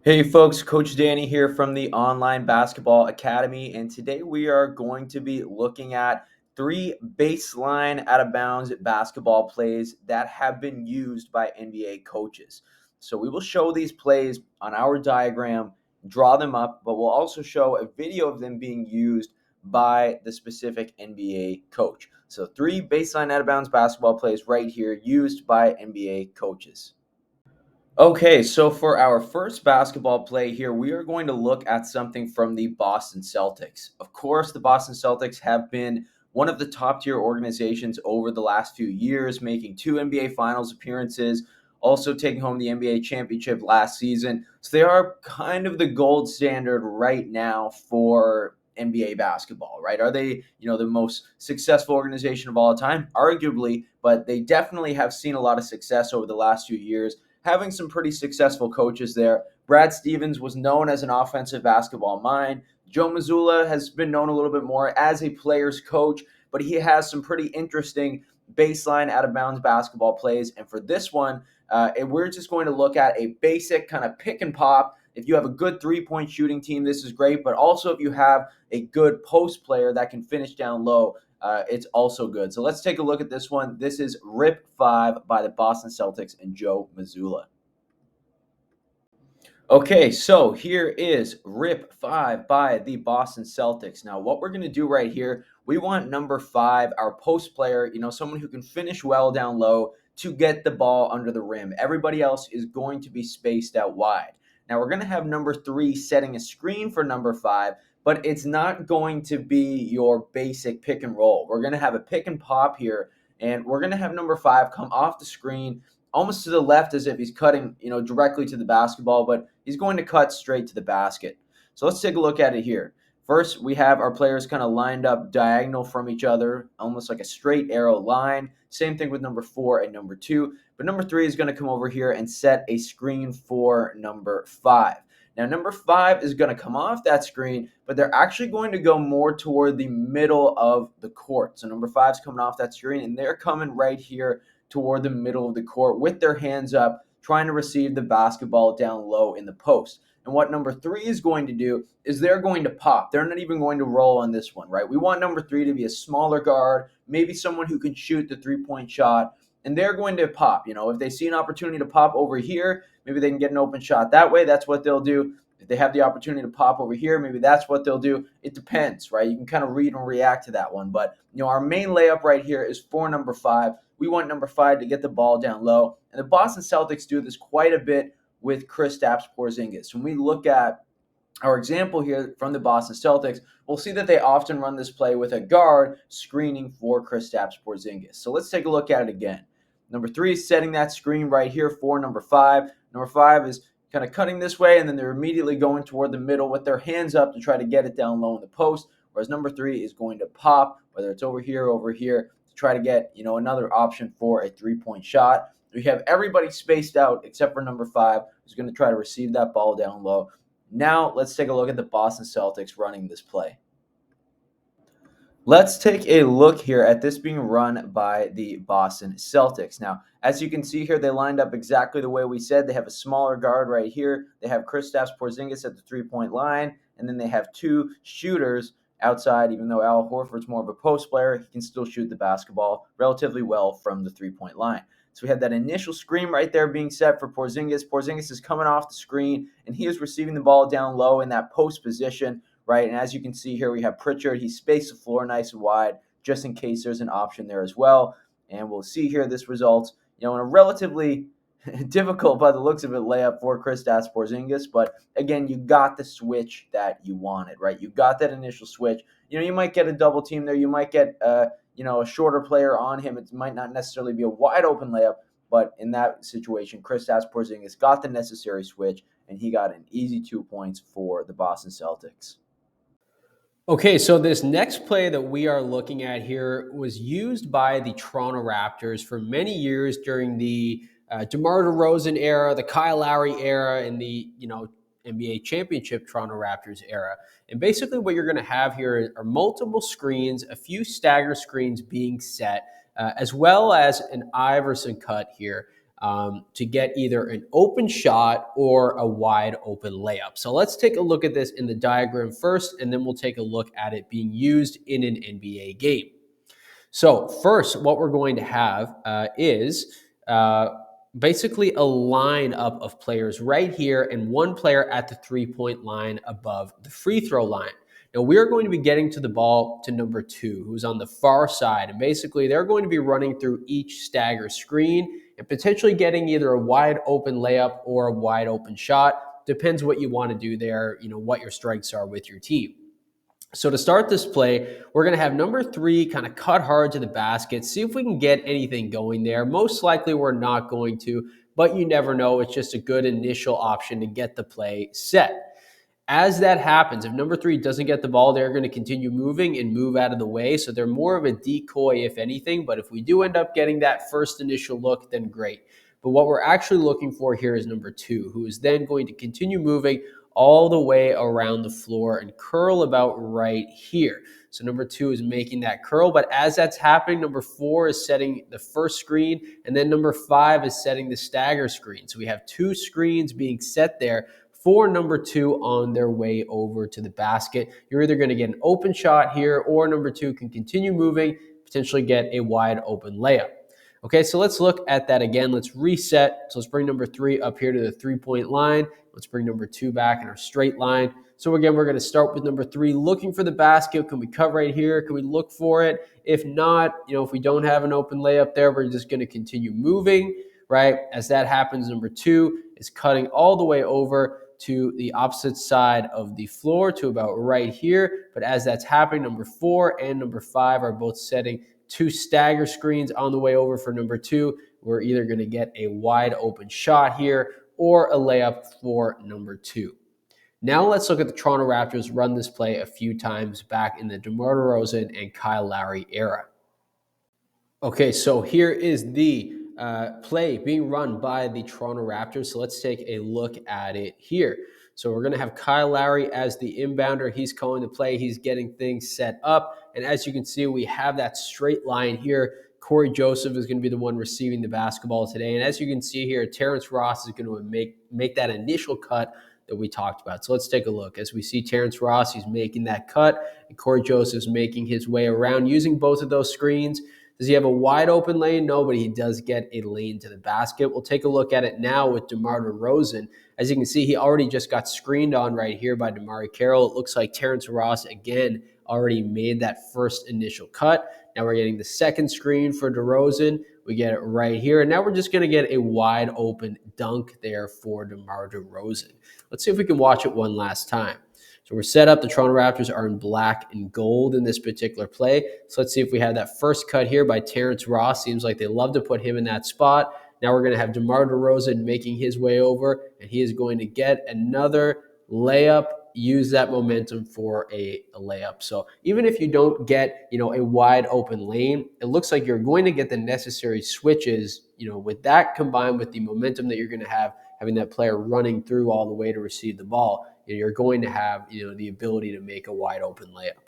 Hey folks, Coach Danny here from the Online Basketball Academy, and today we are going to be looking at three baseline out of bounds basketball plays that have been used by NBA coaches. So we will show these plays on our diagram, draw them up, but we'll also show a video of them being used by the specific NBA coach. So three baseline out of bounds basketball plays right here used by NBA coaches. Okay, so for our first basketball play here, we are going to look at something from the Boston Celtics. Of course, the Boston Celtics have been one of the top tier organizations over the last few years, making two NBA Finals appearances, also taking home the NBA championship last season. So they are kind of the gold standard right now for NBA basketball, right? Are they, the most successful organization of all time? Arguably, but they definitely have seen a lot of success over the last few years, having some pretty successful coaches there. Brad Stevens was known as an offensive basketball mind. Joe Mazzulla has been known a little bit more as a player's coach, but he has some pretty interesting baseline out of bounds basketball plays. And for this one, we're just going to look at a basic kind of pick and pop. If you have a good three-point shooting team, this is great. But also if you have a good post player that can finish down low, it's also good. So let's take a look at this one. This is Rip 5 by the Boston Celtics and Joe Mazzulla. Okay, so here is Rip 5 by the Boston Celtics. Now, what we're going to do right here, we want number 5, our post player, someone who can finish well down low to get the ball under the rim. Everybody else is going to be spaced out wide. Now, we're going to have number 3 setting a screen for number 5, but it's not going to be your basic pick and roll. We're going to have a pick and pop here, and we're going to have number 5 come off the screen almost to the left as if he's cutting, directly to the basketball, but he's going to cut straight to the basket. So let's take a look at it here. First, we have our players kind of lined up diagonal from each other, almost like a straight arrow line. Same thing with number 4 and number 2. But number 3 is going to come over here and set a screen for number 5. Now, number 5 is going to come off that screen, but they're actually going to go more toward the middle of the court. So number 5 is coming off that screen, and they're coming right here toward the middle of the court with their hands up, trying to receive the basketball down low in the post. And what number 3 is going to do is they're going to pop. They're not even going to roll on this one, right? We want number 3 to be a smaller guard, maybe someone who can shoot the three-point shot, and they're going to pop. If they see an opportunity to pop over here, maybe they can get an open shot that way. That's what they'll do. If they have the opportunity to pop over here, maybe that's what they'll do. It depends, right? You can kind of read and react to that one. But, our main layup right here is for number 5. We want number 5 to get the ball down low. And the Boston Celtics do this quite a bit with Kristaps Porzingis. When we look at our example here from the Boston Celtics, we'll see that they often run this play with a guard screening for Kristaps Porzingis. So let's take a look at it again. Number 3 is setting that screen right here for number 5. Number 5 is kind of cutting this way, and then they're immediately going toward the middle with their hands up to try to get it down low in the post, whereas number 3 is going to pop, whether it's over here, to try to get, another option for a three-point shot. We have everybody spaced out except for number 5, who's going to try to receive that ball down low. Now, let's take a look at the Boston Celtics running this play. Let's take a look here at this being run by the Boston Celtics. Now, as you can see here, they lined up exactly the way we said. They have a smaller guard right here. They have Kristaps Porzingis at the three-point line, and then they have 2 shooters outside. Even though Al Horford's more of a post player, he can still shoot the basketball relatively well from the three-point line. So we have that initial screen right there being set for Porzingis. Porzingis is coming off the screen, and he is receiving the ball down low in that post position, right? And as you can see here, we have Pritchard. He spaced the floor nice and wide just in case there's an option there as well. And we'll see here this results, in a relatively difficult, by the looks of it, layup for Kristaps Porzingis. But again, you got the switch that you wanted, right? You got that initial switch. You might get a double team there. You might get, a shorter player on him. It might not necessarily be a wide open layup, but in that situation, Kristaps Porzingis got the necessary switch, and he got an easy 2 points for the Boston Celtics. Okay, so this next play that we are looking at here was used by the Toronto Raptors for many years during the DeMar DeRozan era, the Kyle Lowry era, and the NBA championship Toronto Raptors era. And basically what you're going to have here are multiple screens, a few stagger screens being set, as well as an Iverson cut here. to get either an open shot or a wide open layup. So let's take a look at this in the diagram first, and then we'll take a look at it being used in an NBA game. So first, what we're going to have is basically a lineup of players right here and one player at the three-point line above the free throw line. Now we're going to be getting to the ball to number 2, who's on the far side. And basically they're going to be running through each stagger screen and potentially getting either a wide open layup or a wide open shot. Depends what you want to do there, what your strengths are with your team. So to start this play, we're going to have number 3 kind of cut hard to the basket, see if we can get anything going there. Most likely we're not going to, but you never know. It's just a good initial option to get the play set. As that happens, if number 3 doesn't get the ball, they're going to continue moving and move out of the way. So they're more of a decoy, if anything. But if we do end up getting that first initial look, then great. But what we're actually looking for here is number 2, who is then going to continue moving all the way around the floor and curl about right here. So number 2 is making that curl, but as that's happening, number 4 is setting the first screen, and then number 5 is setting the stagger screen. So we have 2 screens being set there for number 2 on their way over to the basket. You're either going to get an open shot here, or number 2 can continue moving, potentially get a wide open layup. Okay, so let's look at that again. Let's reset. So let's bring number 3 up here to the three-point line. Let's bring number 2 back in our straight line. So again, we're going to start with number 3, looking for the basket. Can we cut right here? Can we look for it? If not, if we don't have an open layup there, we're just going to continue moving, right? As that happens, number 2 is cutting all the way over to the opposite side of the floor to about right here. But as that's happening, number 4 and number 5 are both setting 2 stagger screens on the way over for number 2. We're either going to get a wide open shot here or a layup for number 2. Now let's look at the Toronto Raptors run this play a few times back in the DeMar DeRozan and Kyle Lowry era. Okay, so here is the play being run by the Toronto Raptors. So let's take a look at it here. So we're going to have Kyle Lowry as the inbounder. He's calling the play. He's getting things set up. And as you can see, we have that straight line here. Corey Joseph is going to be the one receiving the basketball today. And as you can see here, Terrence Ross is going to make that initial cut that we talked about. So let's take a look. As we see Terrence Ross, he's making that cut. And Corey Joseph's making his way around using both of those screens. Does he have a wide open lane? No, but he does get a lane to the basket. We'll take a look at it now with DeMar DeRozan. As you can see, he already just got screened on right here by DeMarre Carroll. It looks like Terrence Ross, again, already made that first initial cut. Now we're getting the second screen for DeRozan. We get it right here. And now we're just going to get a wide open dunk there for DeMar DeRozan. Let's see if we can watch it one last time. So we're set up. The Toronto Raptors are in black and gold in this particular play. So let's see if we have that first cut here by Terrence Ross. Seems like they love to put him in that spot. Now we're going to have DeMar DeRozan making his way over, and he is going to get another layup, use that momentum for a layup. So even if you don't get, a wide open lane, it looks like you're going to get the necessary switches, with that combined with the momentum that you're going to have, having that player running through all the way to receive the ball, you're going to have, the ability to make a wide open layup.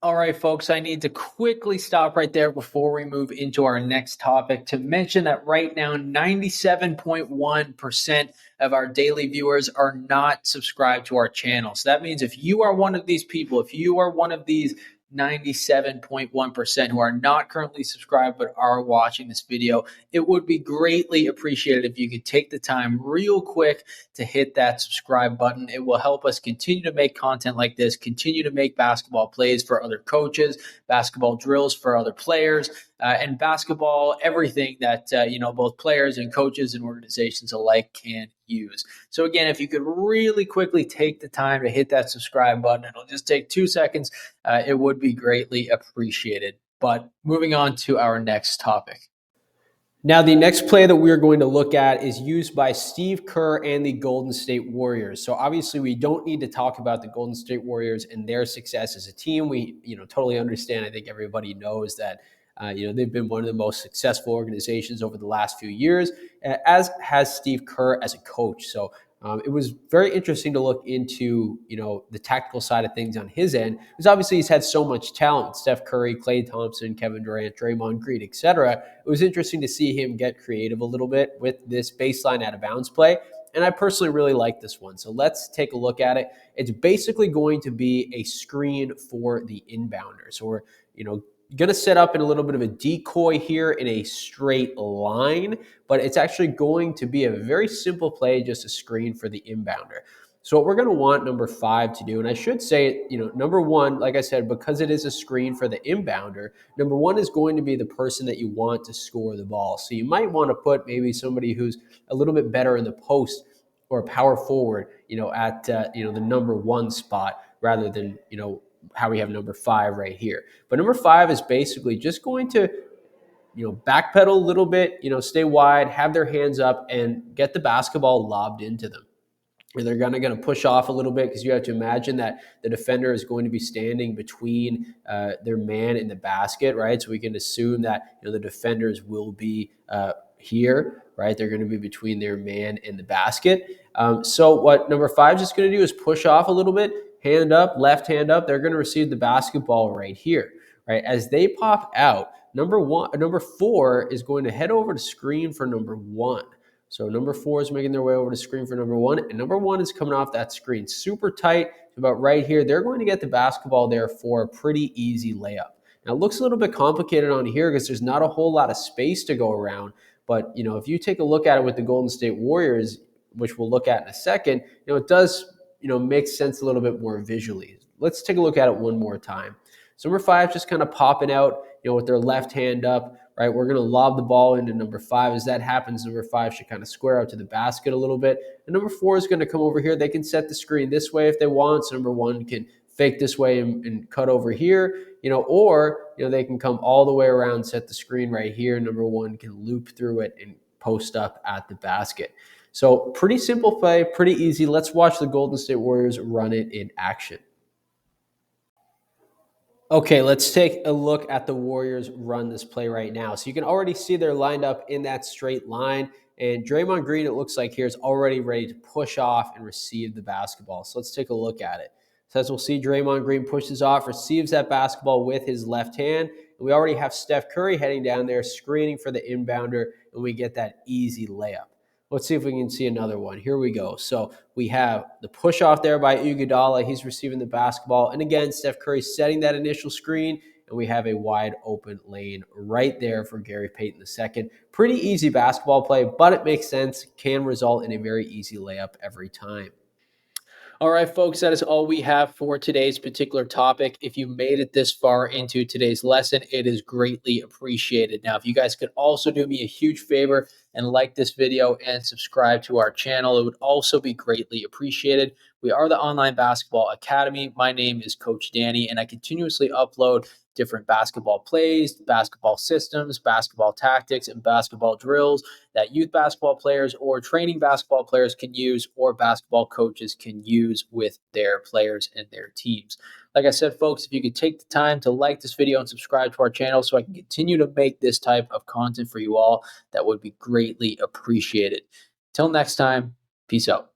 All right, folks, I need to quickly stop right there before we move into our next topic to mention that right now, 97.1% of our daily viewers are not subscribed to our channel. So that means if you are one of these people, if you are one of these 97.1% who are not currently subscribed but are watching this video, it would be greatly appreciated if you could take the time real quick to hit that subscribe button. It will help us continue to make content like this, continue to make basketball plays for other coaches, basketball drills for other players, and basketball, everything that both players and coaches and organizations alike can use. So again, if you could really quickly take the time to hit that subscribe button, it'll just take 2 seconds. It would be greatly appreciated. But moving on to our next topic. Now, the next play that we're going to look at is used by Steve Kerr and the Golden State Warriors. So obviously, we don't need to talk about the Golden State Warriors and their success as a team. We, totally understand. I think everybody knows that They've been one of the most successful organizations over the last few years, as has Steve Kerr as a coach. So it was very interesting to look into, the tactical side of things on his end, because obviously he's had so much talent: Steph Curry, Klay Thompson, Kevin Durant, Draymond Green, etc. It was interesting to see him get creative a little bit with this baseline out of bounds play. And I personally really like this one. So let's take a look at it. It's basically going to be a screen for the inbounder. So we're, going to set up in a little bit of a decoy here in a straight line, but it's actually going to be a very simple play, just a screen for the inbounder. So what we're going to want number 5 to do, and I should say, number 1, like I said, because it is a screen for the inbounder, number 1 is going to be the person that you want to score the ball. So you might want to put maybe somebody who's a little bit better in the post or power forward, at the number 1 spot, rather than how we have number 5 right here. But number 5 is basically just going to backpedal a little bit, stay wide, have their hands up, and get the basketball lobbed into them. And they're going to push off a little bit, because you have to imagine that the defender is going to be standing between their man and the basket, right? So we can assume that the defenders will be here, right? They're going to be between their man and the basket. So what number 5 is just going to do is push off a little bit, hand up, left hand up. They're going to receive the basketball right here, right? As they pop out, number 4 is going to head over to screen for number 1. So number 4 is making their way over to screen for number 1, and number 1 is coming off that screen super tight, about right here. They're going to get the basketball there for a pretty easy layup. Now, it looks a little bit complicated on here because there's not a whole lot of space to go around, but if you take a look at it with the Golden State Warriors, which we'll look at in a second, it does make sense a little bit more visually. Let's take a look at it one more time. So number 5 just kind of popping out, with their left hand up, right? We're going to lob the ball into number 5. As that happens, number 5 should kind of square out to the basket a little bit. And number 4 is going to come over here. They can set the screen this way if they want. So number 1 can fake this way and cut over here, or they can come all the way around, set the screen right here. Number 1 can loop through it and post up at the basket. So pretty simple play, pretty easy. Let's watch the Golden State Warriors run it in action. Okay, let's take a look at the Warriors run this play right now. So you can already see they're lined up in that straight line. And Draymond Green, it looks like here, is already ready to push off and receive the basketball. So let's take a look at it. So as we'll see, Draymond Green pushes off, receives that basketball with his left hand. And we already have Steph Curry heading down there, screening for the inbounder, and we get that easy layup. Let's see if we can see another one. Here we go. So we have the push off there by Iguodala. He's receiving the basketball. And again, Steph Curry setting that initial screen. And we have a wide open lane right there for Gary Payton II. Pretty easy basketball play, but it makes sense. Can result in a very easy layup every time. All right, folks, that is all we have for today's particular topic. If you made it this far into today's lesson, it is greatly appreciated. Now, if you guys could also do me a huge favor and like this video and subscribe to our channel, it would also be greatly appreciated. We are the Online Basketball Academy. My name is Coach Danny, and I continuously upload different basketball plays, basketball systems, basketball tactics, and basketball drills that youth basketball players or training basketball players can use, or basketball coaches can use with their players and their teams. Like I said, folks, if you could take the time to like this video and subscribe to our channel so I can continue to make this type of content for you all, that would be greatly appreciated. Till next time, peace out.